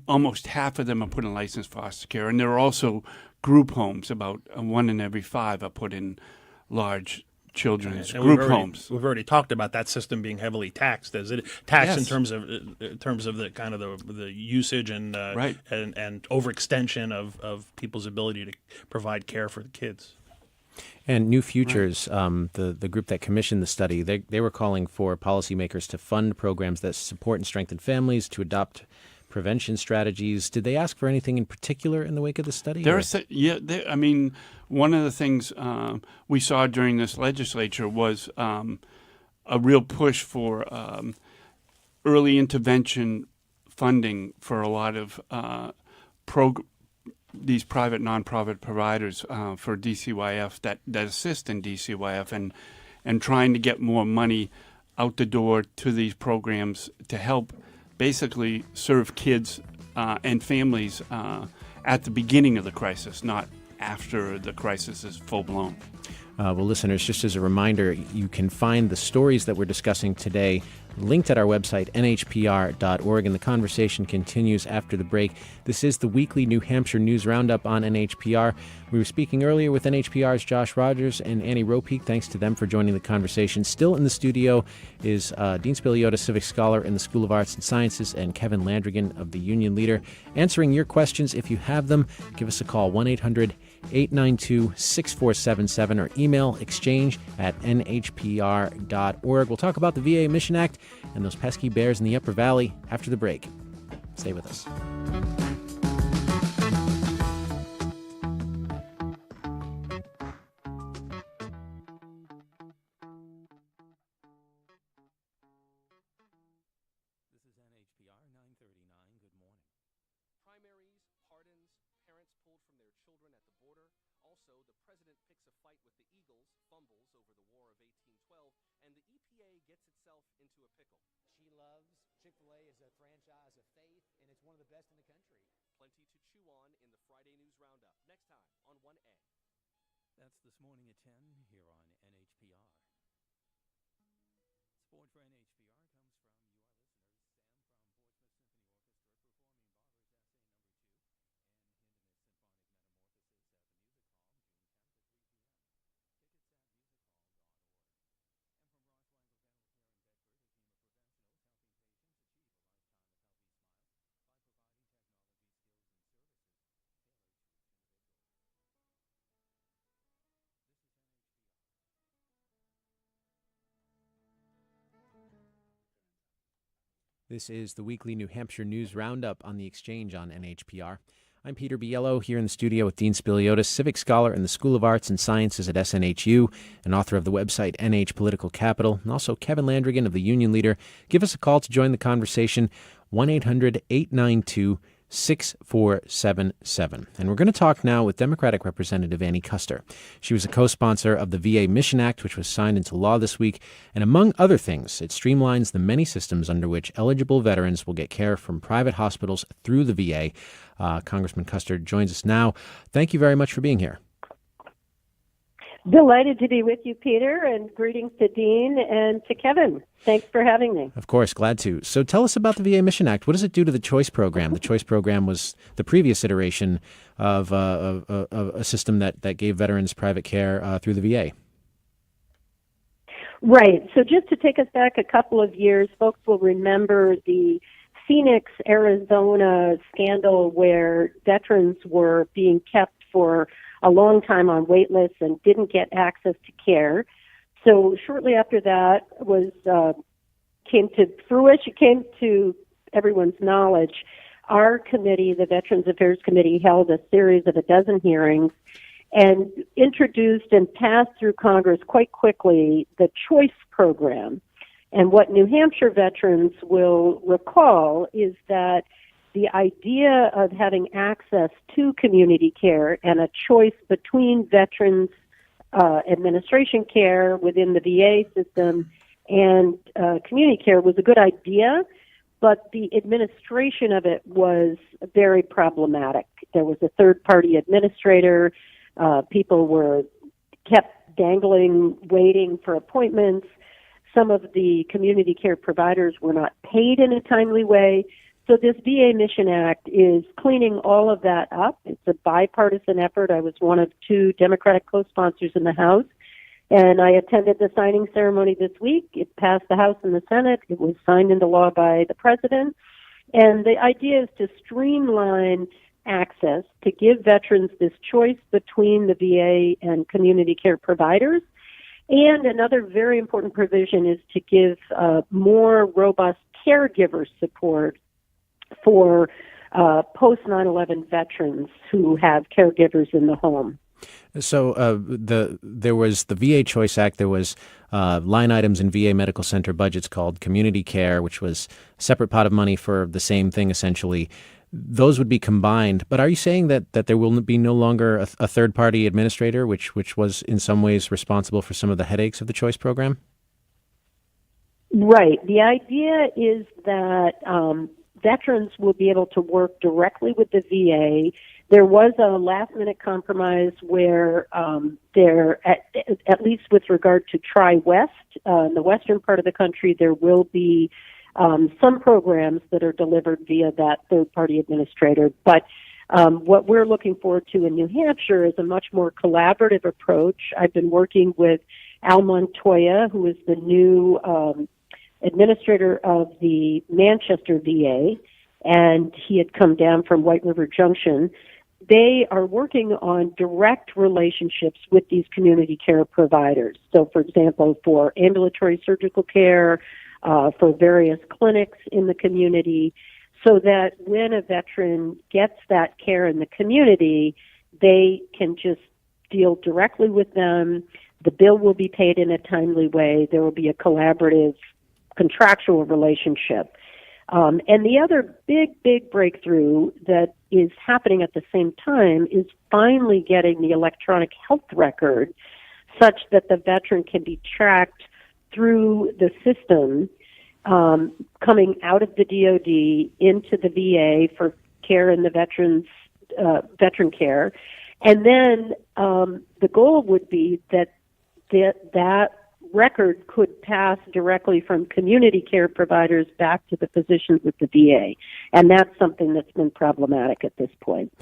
almost half of them are put in licensed foster care. And there are also group homes. About 1 in every 5 are put in large children's group homes. We've already talked about that system being heavily taxed. Is it taxed Yes. in terms of the kind of the usage and Right. and overextension of people's ability to provide care for the kids? And New Futures, the group that commissioned the study, they were calling for policymakers to fund programs that support and strengthen families, to adopt prevention strategies. Did they ask for anything in particular in the wake of the study? One of the things we saw during this legislature was a real push for early intervention funding for a lot of these private nonprofit providers for DCYF that assist in DCYF, and trying to get more money out the door to these programs to help basically serve kids and families at the beginning of the crisis, not after the crisis is full-blown. Well, listeners, just as a reminder, you can find the stories that we're discussing today linked at our website, nhpr.org, and the conversation continues after the break. This is the weekly New Hampshire News Roundup on NHPR. We were speaking earlier with NHPR's Josh Rogers and Annie Ropeek. Thanks to them for joining the conversation. Still in the studio is Dean Spiliota, Civic Scholar in the School of Arts and Sciences, and Kevin Landrigan of the Union Leader, answering your questions. If you have them, give us a call, 1-800-892-6477, or email exchange@nhpr.org. We'll talk about the VA Mission Act and those pesky bears in the Upper Valley after the break. Stay with us. This is NHPR 939. Good morning. Primaries, pardons, parents pulled from their children at the border. Also, the president picks a fight with the Eagles, fumbles over the War of 1812, and the EPA gets itself into a pickle. She loves Chick-fil-A as a franchise of faith, and it's one of the best in the country. Plenty to chew on in the Friday News Roundup. Next time on 1A. That's this morning at 10 here on NHPR. Support for NHPR comes from your listeners, Sam from Portsmouth This is the weekly New Hampshire News Roundup on the Exchange on NHPR. I'm Peter Biello here in the studio with Dean Spiliotis, civic scholar in the School of Arts and Sciences at SNHU, and author of the website NH Political Capital, and also Kevin Landrigan of the Union Leader. Give us a call to join the conversation, 1-800-892-6477. And we're going to talk now with Democratic Representative Annie Kuster. She was a co-sponsor of the VA Mission Act, which was signed into law this week. And among other things, it streamlines the many systems under which eligible veterans will get care from private hospitals through the VA. Congressman Kuster joins us now. Thank you very much for being here. Delighted to be with you, Peter, and greetings to Dean and to Kevin. Thanks for having me. Of course, glad to. So tell us about the VA Mission Act. What does it do to the Choice Program? The Choice Program was the previous iteration of a system that gave veterans private care through the VA. Right. So just to take us back a couple of years, folks will remember the Phoenix, Arizona scandal where veterans were being kept for a long time on wait lists and didn't get access to care. So shortly after that came to fruition, came to everyone's knowledge. Our committee, the Veterans Affairs Committee, held a series of a dozen hearings and introduced and passed through Congress quite quickly the Choice Program. And what New Hampshire veterans will recall is that the idea of having access to community care and a choice between veterans administration care within the VA system and community care was a good idea, but the administration of it was very problematic. There was a third-party administrator. People were kept dangling, waiting for appointments. Some of the community care providers were not paid in a timely way. So this VA Mission Act is cleaning all of that up. It's a bipartisan effort. I was one of two Democratic co-sponsors in the House, and I attended the signing ceremony this week. It passed the House and the Senate. It was signed into law by the President. And the idea is to streamline access, to give veterans this choice between the VA and community care providers. And another very important provision is to give more robust caregiver support for post 9/11 veterans who have caregivers in the home. So there was the VA Choice Act. There was line items in VA medical center budgets called community care, which was a separate pot of money for the same thing, essentially. Those would be combined. But are you saying that there will be no longer a third-party administrator, which was in some ways responsible for some of the headaches of the Choice Program? Right. The idea is that veterans will be able to work directly with the VA. There was a last-minute compromise where there, at least with regard to Tri-West, in the western part of the country, there will be some programs that are delivered via that third-party administrator. But what we're looking forward to in New Hampshire is a much more collaborative approach. I've been working with Al Montoya, who is the new administrator of the Manchester VA, and he had come down from White River Junction. They are working on direct relationships with these community care providers. So, for example, for ambulatory surgical care, for various clinics in the community, so that when a veteran gets that care in the community, they can just deal directly with them. The bill will be paid in a timely way. There will be a collaborative contractual relationship. And the other big breakthrough that is happening at the same time is finally getting the electronic health record such that the veteran can be tracked through the system coming out of the DOD into the VA for care in the veteran care. And then the goal would be that record could pass directly from community care providers back to the physicians at the VA. And that's something that's been problematic at this point.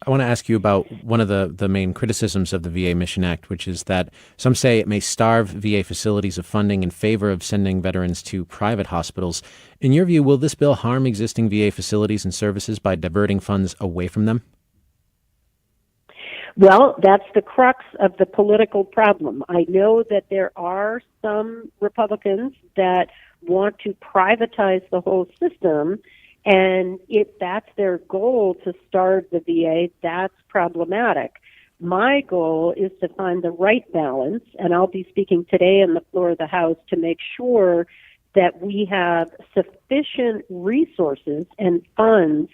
I want to ask you about one of the main criticisms of the VA Mission Act, which is that some say it may starve VA facilities of funding in favor of sending veterans to private hospitals. In your view, will this bill harm existing VA facilities and services by diverting funds away from them? Well, that's the crux of the political problem. I know that there are some Republicans that want to privatize the whole system, and if that's their goal to starve the VA, that's problematic. My goal is to find the right balance, and I'll be speaking today on the floor of the House to make sure that we have sufficient resources and funds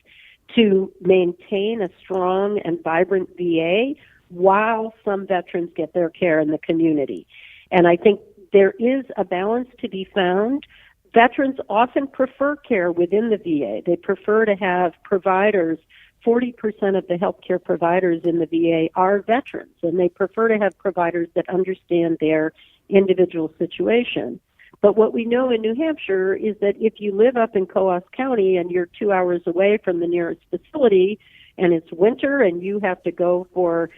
to maintain a strong and vibrant VA while some veterans get their care in the community. And I think there is a balance to be found. Veterans often prefer care within the VA. They prefer to have providers. 40% of the healthcare providers in the VA are veterans, and they prefer to have providers that understand their individual situation. But what we know in New Hampshire is that if you live up in Coos County and you're 2 hours away from the nearest facility and it's winter and you have to go for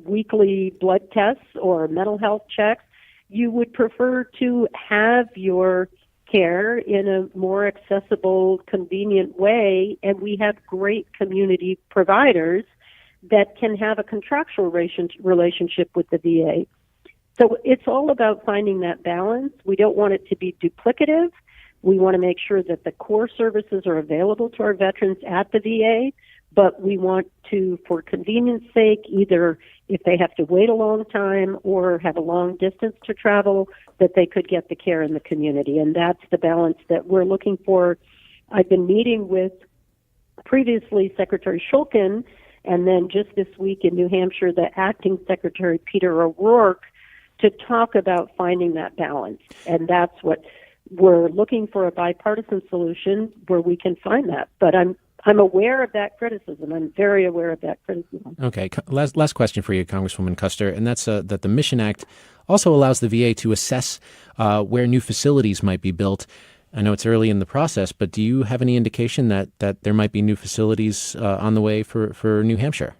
weekly blood tests or mental health checks, you would prefer to have your care in a more accessible, convenient way. And we have great community providers that can have a contractual relationship with the VA. So it's all about finding that balance. We don't want it to be duplicative. We want to make sure that the core services are available to our veterans at the VA, but we want to, for convenience sake, either if they have to wait a long time or have a long distance to travel, that they could get the care in the community. And that's the balance that we're looking for. I've been meeting with previously Secretary Shulkin, and then just this week in New Hampshire, the acting Secretary Peter O'Rourke, to talk about finding that balance. And that's what we're looking for, a bipartisan solution where we can find that. But I'm aware of that criticism. I'm very aware of that criticism. Okay. Last question for you, Congresswoman Custer, and that's that the Mission Act also allows the VA to assess where new facilities might be built. I know it's early in the process, but do you have any indication that there might be new facilities on the way for New Hampshire?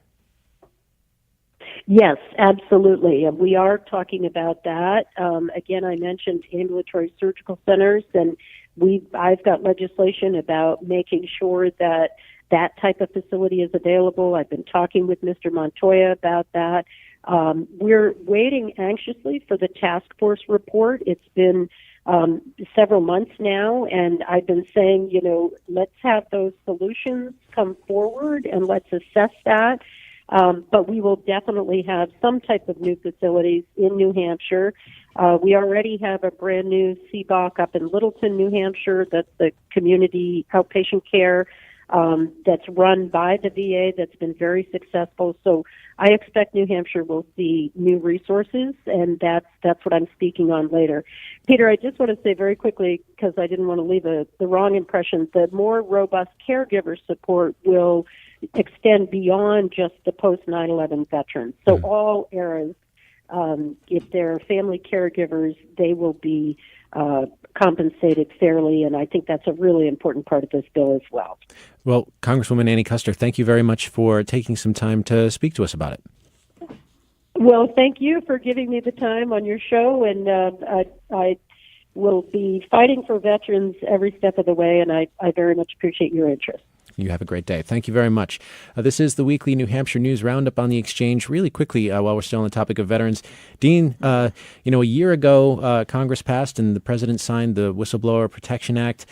Yes, absolutely. And we are talking about that. Again, I mentioned ambulatory surgical centers, and I've got legislation about making sure that that type of facility is available. I've been talking with Mr. Montoya about that. We're waiting anxiously for the task force report. It's been several months now, and I've been saying, let's have those solutions come forward and let's assess that. But we will definitely have some type of new facilities in New Hampshire. We already have a brand new CBOC up in Littleton, New Hampshire. That's the community outpatient care that's run by the VA that's been very successful. So I expect New Hampshire will see new resources, and that's what I'm speaking on later. Peter, I just want to say very quickly, because I didn't want to leave the wrong impression, that more robust caregiver support will extend beyond just the post 9/11 veterans. So all eras, if they're family caregivers, they will be compensated fairly, and I think that's a really important part of this bill as well. Well, Congresswoman Annie Kuster, thank you very much for taking some time to speak to us about it. Well, thank you for giving me the time on your show, and I will be fighting for veterans every step of the way, and I very much appreciate your interest. You have a great day. Thank you very much. This is the weekly New Hampshire News Roundup on the Exchange. Really quickly, while we're still on the topic of veterans, Dean, a year ago, Congress passed and the president signed the Whistleblower Protection Act.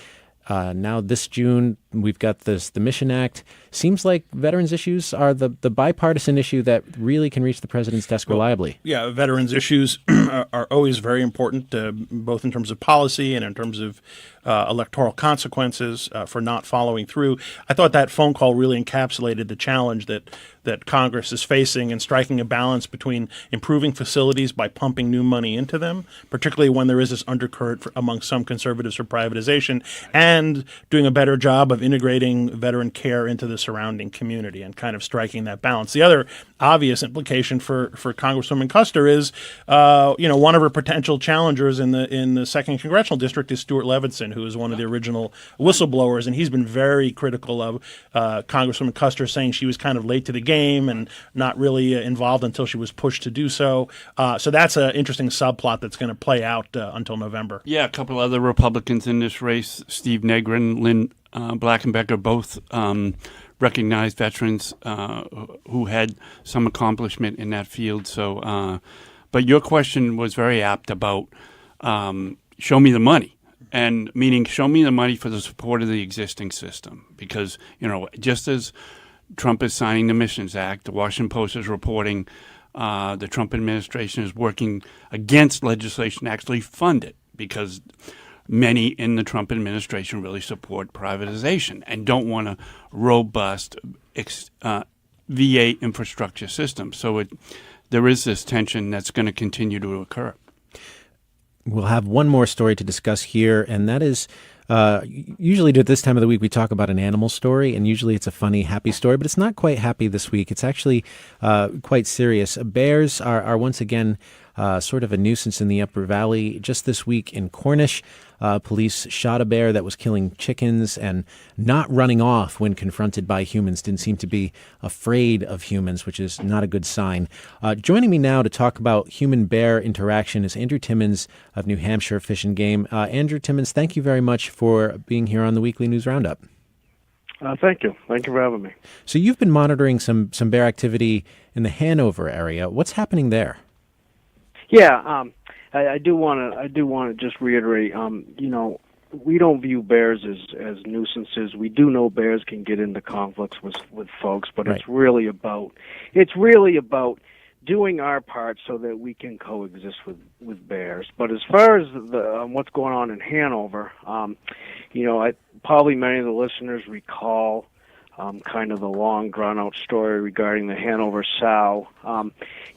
Now this June, we've got the Mission Act. Seems like veterans issues are the bipartisan issue that really can reach the president's desk reliably. Yeah, veterans issues are always very important, both in terms of policy and in terms of electoral consequences for not following through. I thought that phone call really encapsulated the challenge that Congress is facing in striking a balance between improving facilities by pumping new money into them, particularly when there is this undercurrent among some conservatives for privatization, and doing a better job of of integrating veteran care into the surrounding community and kind of striking that balance. The other obvious implication for Congresswoman Custer is, one of her potential challengers in the second congressional district is Stuart Levinson, who is one of the original whistleblowers, and he's been very critical of Congresswoman Custer, saying she was kind of late to the game and not really involved until she was pushed to do so. So that's an interesting subplot that's going to play out until November. Yeah, a couple other Republicans in this race, Steve Negrin, Lynn Blackenbecker, both recognized veterans who had some accomplishment in that field. So, but your question was very apt about show me the money. And meaning show me the money for the support of the existing system. Because, just as Trump is signing the Missions Act, the Washington Post is reporting the Trump administration is working against legislation to actually fund it, because many in the Trump administration really support privatization and don't want a robust VA infrastructure system. So there is this tension that's going to continue to occur. We'll have one more story to discuss here, and that is usually at this time of the week we talk about an animal story, and usually it's a funny, happy story, but it's not quite happy this week. It's actually quite serious. Bears are once again sort of a nuisance in the Upper Valley. Just this week in Cornish, police shot a bear that was killing chickens and not running off when confronted by humans. Didn't seem to be afraid of humans, which is not a good sign. Joining me now to talk about human-bear interaction is Andrew Timmons of New Hampshire Fish and Game. Andrew Timmons, thank you very much for being here on the Weekly News Roundup. Thank you. Thank you for having me. So you've been monitoring some bear activity in the Hanover area. What's happening there? Yeah, I do want to just reiterate. We don't view bears as nuisances. We do know bears can get into conflicts with folks, but Right. it's really about doing our part so that we can coexist with bears. But as far as what's going on in Hanover, probably many of the listeners recall kind of the long, drawn-out story regarding the Hanover sow.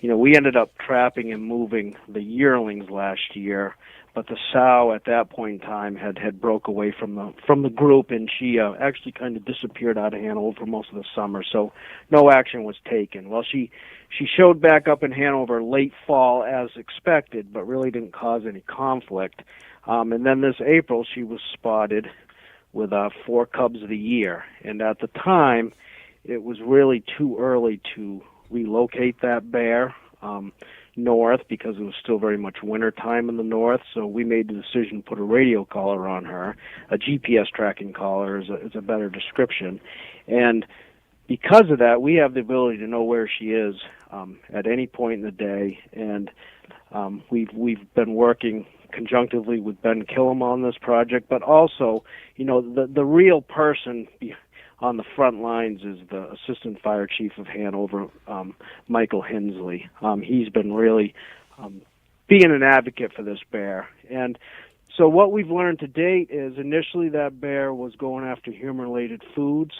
We ended up trapping and moving the yearlings last year, but the sow at that point in time had broke away from the group, and she actually kind of disappeared out of Hanover for most of the summer. So no action was taken. Well, she showed back up in Hanover late fall as expected, but really didn't cause any conflict. And then this April, she was spotted with 4 cubs of the year. And at the time, it was really too early to relocate that bear north, because it was still very much winter time in the north. So we made the decision to put a radio collar on her. A GPS tracking collar is a better description. And because of that, we have the ability to know where she is at any point in the day. And we've been working conjunctively with Ben Killam on this project, but also, the real person on the front lines is the Assistant Fire Chief of Hanover, Michael Hensley. He's been really being an advocate for this bear. And so what we've learned to date is initially that bear was going after human-related foods,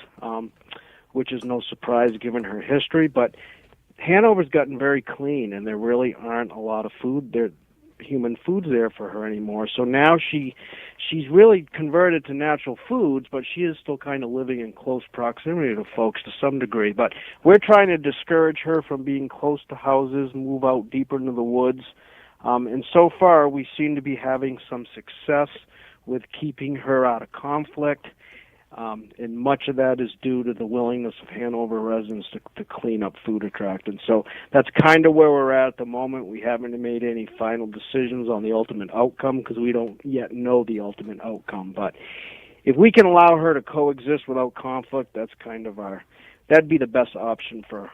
which is no surprise given her history, but Hanover's gotten very clean, and there really aren't a lot of human foods there for her anymore. So now she's really converted to natural foods, but she is still kind of living in close proximity to folks to some degree. But we're trying to discourage her from being close to houses, move out deeper into the woods. And so far, we seem to be having some success with keeping her out of conflict. And much of that is due to the willingness of Hanover residents to clean up food attractants. So that's kind of where we're at the moment. We haven't made any final decisions on the ultimate outcome because we don't yet know the ultimate outcome. But if we can allow her to coexist without conflict, that's kind of that'd be the best option for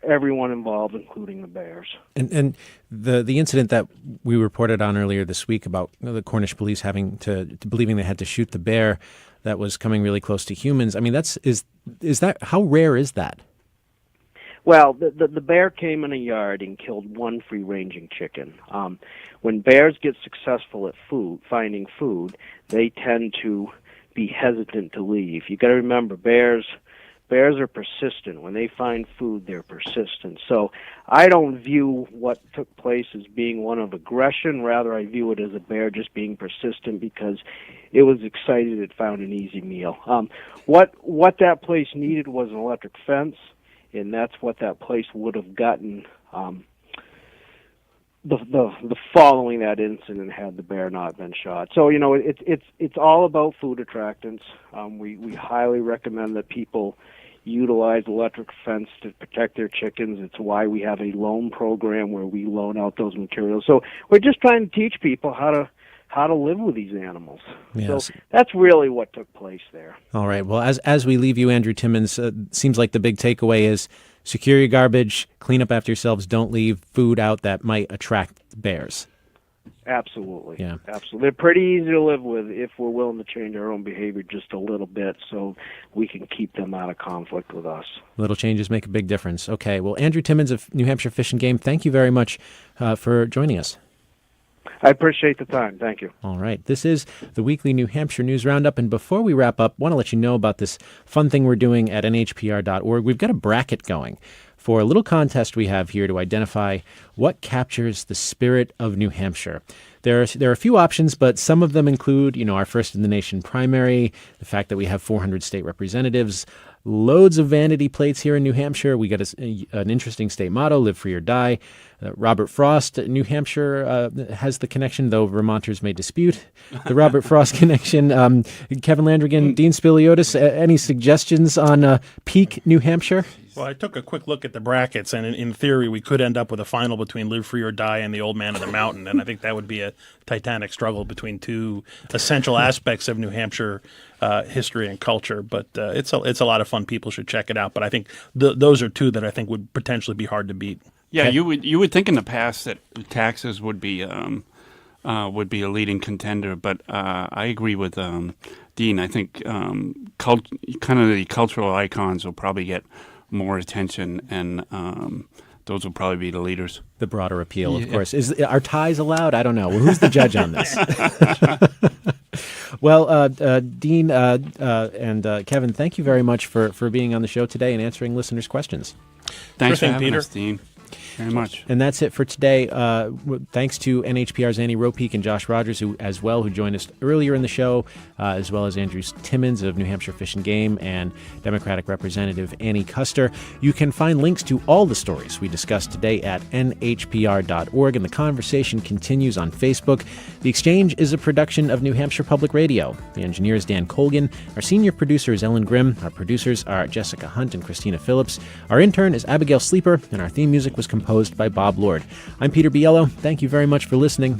everyone involved, including the bears. And the incident that we reported on earlier this week about the Cornish police having to believing they had to shoot the bear that was coming really close to humans. I mean, is that how rare is that? Well, the bear came in a yard and killed one free-ranging chicken. When bears get successful at finding food, they tend to be hesitant to leave. You got to remember, bears bears are persistent. When they find food, they're persistent. So I don't view what took place as being one of aggression. Rather, I view it as a bear just being persistent because it was excited it found an easy meal. What that place needed was an electric fence, and that's what that place would have gotten the following that incident had the bear not been shot. So it's all about food attractants. We highly recommend that people utilize electric fence to protect their chickens. It's why we have a loan program where we loan out those materials. So we're just trying to teach people how to live with these animals. Yes. So that's really what took place there. All right. Well, as we leave you, Andrew Timmons, seems like the big takeaway is secure your garbage, clean up after yourselves, don't leave food out that might attract bears. Absolutely. Yeah. Absolutely. They're pretty easy to live with if we're willing to change our own behavior just a little bit so we can keep them out of conflict with us. Little changes make a big difference. Okay. Well, Andrew Timmons of New Hampshire Fish and Game, thank you very much for joining us. I appreciate the time. Thank you. All right. This is the weekly New Hampshire News Roundup. And before we wrap up, I want to let you know about this fun thing we're doing at nhpr.org. We've got a bracket going for a little contest we have here to identify what captures the spirit of New Hampshire. There are a few options, but some of them include, our first in the nation primary, the fact that we have 400 state representatives, loads of vanity plates here in New Hampshire. We got an interesting state motto, live free or die. Robert Frost, New Hampshire has the connection, though Vermonters may dispute the Robert Frost connection. Kevin Landrigan, Dean Spiliotis, any suggestions on peak New Hampshire? Well, I took a quick look at the brackets, and in theory, we could end up with a final between Live Free or Die and The Old Man of the Mountain, and I think that would be a titanic struggle between two essential aspects of New Hampshire history and culture. But it's a lot of fun. People should check it out. But I think those are two that I think would potentially be hard to beat. Yeah, you would think in the past that taxes would be a leading contender, but I agree with Dean. I think kind of the cultural icons will probably get more attention, and those will probably be the leaders. The broader appeal, of course. Are ties allowed? I don't know. Well, who's the judge on this? Well, Dean and Kevin, thank you very much for being on the show today and answering listeners' questions. Thanks for thing, having Peter. us, Dean. Very much. And that's it for today. Thanks to NHPR's Annie Ropeek and Josh Rogers, who joined us earlier in the show, as well as Andrew Timmons of New Hampshire Fish and Game and Democratic Representative Annie Custer. You can find links to all the stories we discussed today at nhpr.org, and the conversation continues on Facebook. The Exchange is a production of New Hampshire Public Radio. The engineer is Dan Colgan. Our senior producer is Ellen Grimm. Our producers are Jessica Hunt and Christina Phillips. Our intern is Abigail Sleeper, and our theme music was composed by Bob Lord. I'm Peter Biello. Thank you very much for listening.